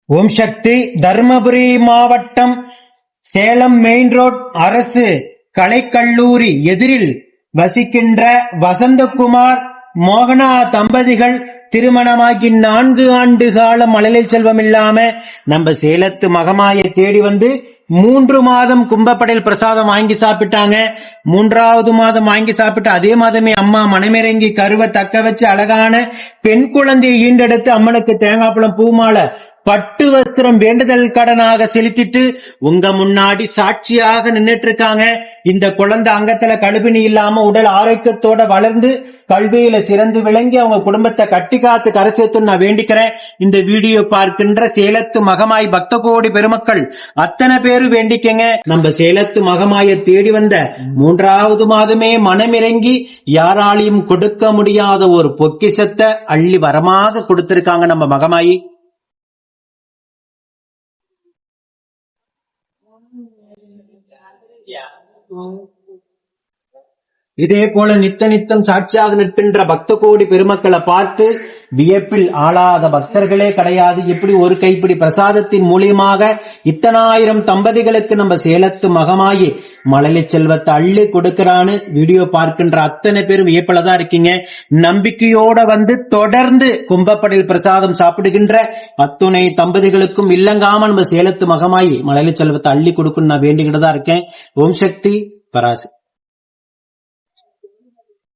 ஓம் சக்தி. தர்மபுரி மாவட்டம் Salem main road அரசு கலைக்கல்லூரி எதிரில் வசிக்கின்ற வசந்தகுமார் மோகனா தம்பதிகள் திருமணமாகி 4 ஆண்டு கால மழலை செல்வம் இல்லாம நம்ம சேலத்து மகமாயை தேடி வந்து 3 மாதம் கும்பப்படையில் பிரசாதம் வாங்கி சாப்பிட்டாங்க. 3வது மாதம் வாங்கி சாப்பிட்டு அதே மாதமே அம்மா மனமிறங்கி கருவை தக்க வச்சு அழகான பெண் குழந்தையை ஈண்டெடுத்து அம்மனுக்கு தேங்காய்பழம் பூமாலை பட்டு வஸ்திரம் வேண்டுதல் கடனாக செலுத்திட்டு உங்க முன்னாடி சாட்சியாக நின்னுட்டு இருக்காங்க. இந்த குழந்தை அங்கத்துல கழுபிணி இல்லாம உடல் ஆரோக்கியத்தோட வளர்ந்து கல்வியில சிறந்து விளங்கி அவங்க குடும்பத்தை கட்டி காத்து கரை சேர்த்து நான் வேண்டிக்கிறேன். இந்த வீடியோ பார்க்கின்ற சேலத்து மகமாய் பக்த கோடி பெருமக்கள் அத்தனை பேரும் வேண்டிக்கங்க. நம்ம சேலத்து மகமாயை தேடி வந்த 3வது மாதமே மனமிறங்கி யாராலையும் கொடுக்க முடியாத ஒரு பொக்கிஷத்தை அள்ளி வரமாக கொடுத்திருக்காங்க நம்ம மகமாயி. இதே போல நித்தம் சாட்சியாக நிற்கின்ற பக்த கோடி பெருமக்களை பார்த்து வியப்பில் ஆளாத பக்தர்களே கிடையாது. எப்படி ஒரு கைப்பிடி பிரசாதத்தின் மூலியமாக இத்தனாயிரம் தம்பதிகளுக்கு நம்ம சேலத்து மகமாயி மழலை செல்வத்தை அள்ளி கொடுக்கிறான்னு வீடியோ பார்க்கின்ற அத்தனை பேரும் வியப்பில்தான் இருக்கீங்க. நம்பிக்கையோட வந்து தொடர்ந்து கும்பப்படையில் பிரசாதம் சாப்பிடுகின்ற அத்துணை தம்பதிகளுக்கும் இல்லங்காம நம்ம சேலத்து மகமாயி மழலை செல்வத்தை அள்ளி கொடுக்கணும் நான் வேண்டிக்கிட்டு தான் இருக்கேன். ஓம் சக்தி பராசக்தி.